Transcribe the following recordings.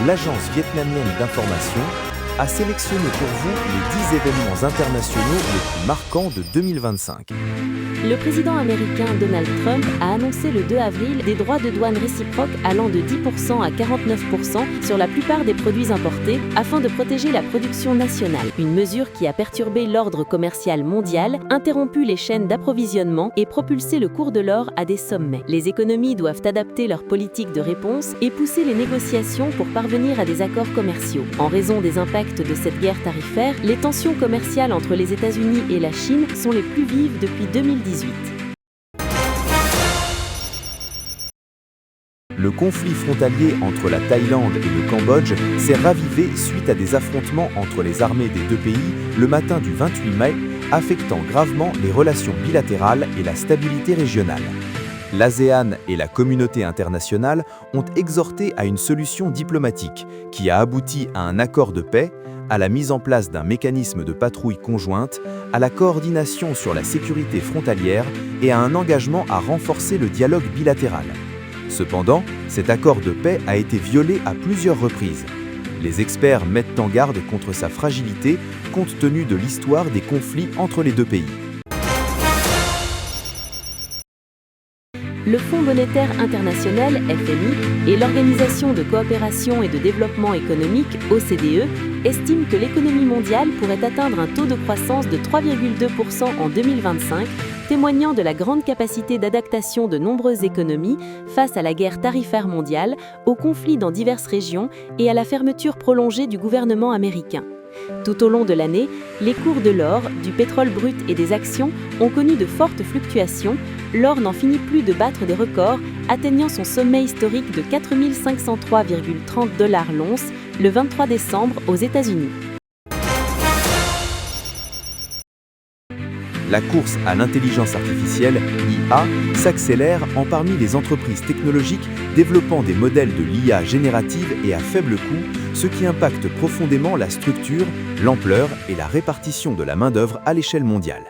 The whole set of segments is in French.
l'agence vietnamienne d'information a sélectionné pour vous les 10 événements internationaux les plus marquants de 2025. Le président américain Donald Trump a annoncé le 2 avril des droits de douane réciproques allant de 10% à 49% sur la plupart des produits importés afin de protéger la production nationale. Une mesure qui a perturbé l'ordre commercial mondial, interrompu les chaînes d'approvisionnement et propulsé le cours de l'or à des sommets. Les économies doivent adapter leur politique de réponse et pousser les négociations pour parvenir à des accords commerciaux. En raison des impacts de cette guerre tarifaire, les tensions commerciales entre les États-Unis et la Chine sont les plus vives depuis 2018. Le conflit frontalier entre la Thaïlande et le Cambodge s'est ravivé suite à des affrontements entre les armées des deux pays le matin du 28 mai, affectant gravement les relations bilatérales et la stabilité régionale. L'ASEAN et la communauté internationale ont exhorté à une solution diplomatique qui a abouti à un accord de paix, à la mise en place d'un mécanisme de patrouille conjointe, à la coordination sur la sécurité frontalière et à un engagement à renforcer le dialogue bilatéral. Cependant, cet accord de paix a été violé à plusieurs reprises. Les experts mettent en garde contre sa fragilité compte tenu de l'histoire des conflits entre les deux pays. Le Fonds monétaire international, FMI, et l'Organisation de coopération et de développement économique, OCDE, estiment que l'économie mondiale pourrait atteindre un taux de croissance de 3,2% en 2025, témoignant de la grande capacité d'adaptation de nombreuses économies face à la guerre tarifaire mondiale, aux conflits dans diverses régions et à la fermeture prolongée du gouvernement américain. Tout au long de l'année, les cours de l'or, du pétrole brut et des actions ont connu de fortes fluctuations. L'or n'en finit plus de battre des records, atteignant son sommet historique de 4 503,30 $ l'once le 23 décembre aux États-Unis. La course à l'intelligence artificielle, IA, s'accélère parmi les entreprises technologiques développant des modèles de l'IA générative et à faible coût, ce qui impacte profondément la structure, l'ampleur et la répartition de la main-d'œuvre à l'échelle mondiale.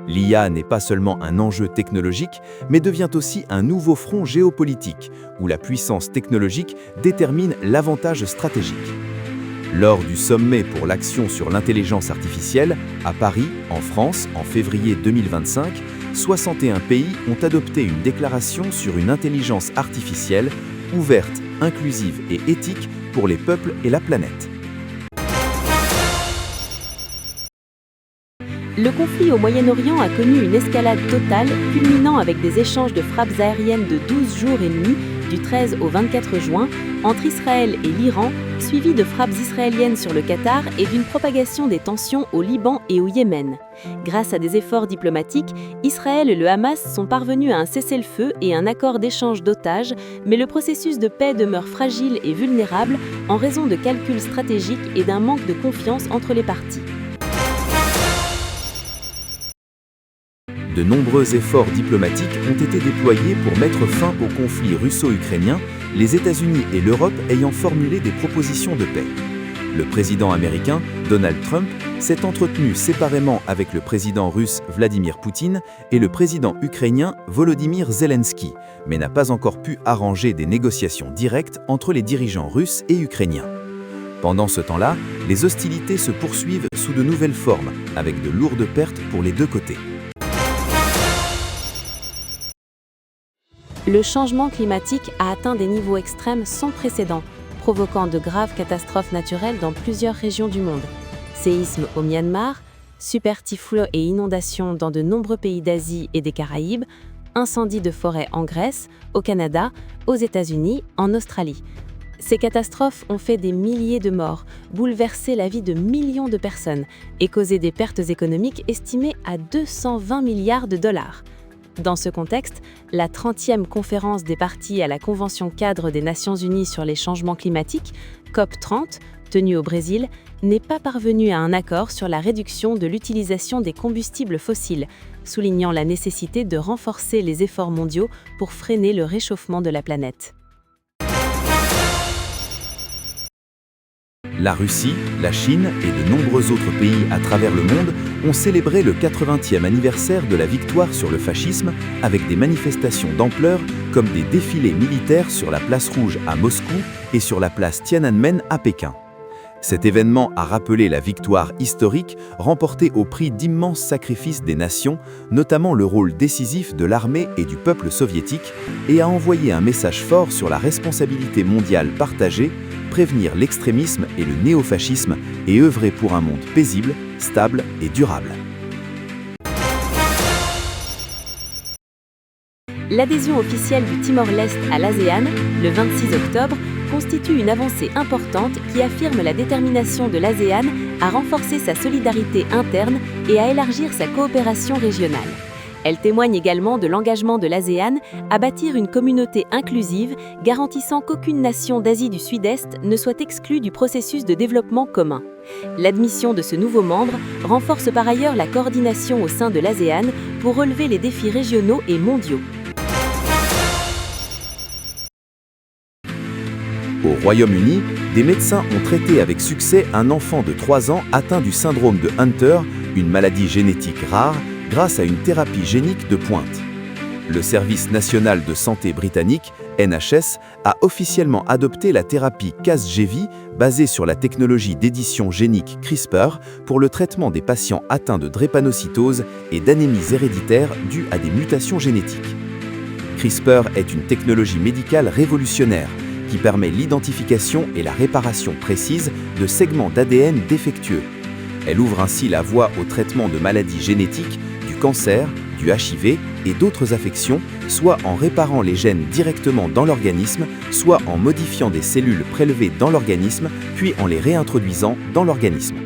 L'IA n'est pas seulement un enjeu technologique, mais devient aussi un nouveau front géopolitique, où la puissance technologique détermine l'avantage stratégique. Lors du sommet pour l'action sur l'intelligence artificielle, à Paris, en France, en février 2025, 61 pays ont adopté une déclaration sur une intelligence artificielle ouverte, inclusive et éthique pour les peuples et la planète. Le conflit au Moyen-Orient a connu une escalade totale, culminant avec des échanges de frappes aériennes de 12 jours et nuits, du 13 au 24 juin, entre Israël et l'Iran, suivies de frappes israéliennes sur le Qatar et d'une propagation des tensions au Liban et au Yémen. Grâce à des efforts diplomatiques, Israël et le Hamas sont parvenus à un cessez-le-feu et un accord d'échange d'otages, mais le processus de paix demeure fragile et vulnérable en raison de calculs stratégiques et d'un manque de confiance entre les parties. De nombreux efforts diplomatiques ont été déployés pour mettre fin au conflit russo-ukrainien, les États-Unis et l'Europe ayant formulé des propositions de paix. Le président américain, Donald Trump, s'est entretenu séparément avec le président russe Vladimir Poutine et le président ukrainien Volodymyr Zelensky, mais n'a pas encore pu arranger des négociations directes entre les dirigeants russes et ukrainiens. Pendant ce temps-là, les hostilités se poursuivent sous de nouvelles formes, avec de lourdes pertes pour les deux côtés. Le changement climatique a atteint des niveaux extrêmes sans précédent, provoquant de graves catastrophes naturelles dans plusieurs régions du monde. Séismes au Myanmar, super typhons et inondations dans de nombreux pays d'Asie et des Caraïbes, incendies de forêt en Grèce, au Canada, aux États-Unis, en Australie. Ces catastrophes ont fait des milliers de morts, bouleversé la vie de millions de personnes et causé des pertes économiques estimées à 220 milliards de dollars. Dans ce contexte, la 30e conférence des parties à la Convention cadre des Nations Unies sur les changements climatiques, COP30, tenue au Brésil, n'est pas parvenue à un accord sur la réduction de l'utilisation des combustibles fossiles, soulignant la nécessité de renforcer les efforts mondiaux pour freiner le réchauffement de la planète. La Russie, la Chine et de nombreux autres pays à travers le monde ont célébré le 80e anniversaire de la victoire sur le fascisme avec des manifestations d'ampleur comme des défilés militaires sur la place Rouge à Moscou et sur la place Tiananmen à Pékin. Cet événement a rappelé la victoire historique remportée au prix d'immenses sacrifices des nations, notamment le rôle décisif de l'armée et du peuple soviétique, et a envoyé un message fort sur la responsabilité mondiale partagée, prévenir l'extrémisme et le néofascisme et œuvrer pour un monde paisible, stable et durable. L'adhésion officielle du Timor-Leste à l'ASEAN, le 26 octobre, constitue une avancée importante qui affirme la détermination de l'ASEAN à renforcer sa solidarité interne et à élargir sa coopération régionale. Elle témoigne également de l'engagement de l'ASEAN à bâtir une communauté inclusive garantissant qu'aucune nation d'Asie du Sud-Est ne soit exclue du processus de développement commun. L'admission de ce nouveau membre renforce par ailleurs la coordination au sein de l'ASEAN pour relever les défis régionaux et mondiaux. Au Royaume-Uni, des médecins ont traité avec succès un enfant de 3 ans atteint du syndrome de Hunter, une maladie génétique rare, grâce à une thérapie génique de pointe. Le Service national de santé britannique, NHS, a officiellement adopté la thérapie Casgevy, basée sur la technologie d'édition génique CRISPR, pour le traitement des patients atteints de drépanocytose et d'anémies héréditaires dues à des mutations génétiques. CRISPR est une technologie médicale révolutionnaire qui permet l'identification et la réparation précise de segments d'ADN défectueux. Elle ouvre ainsi la voie au traitement de maladies génétiques, du cancer, du HIV et d'autres affections, soit en réparant les gènes directement dans l'organisme, soit en modifiant des cellules prélevées dans l'organisme, puis en les réintroduisant dans l'organisme.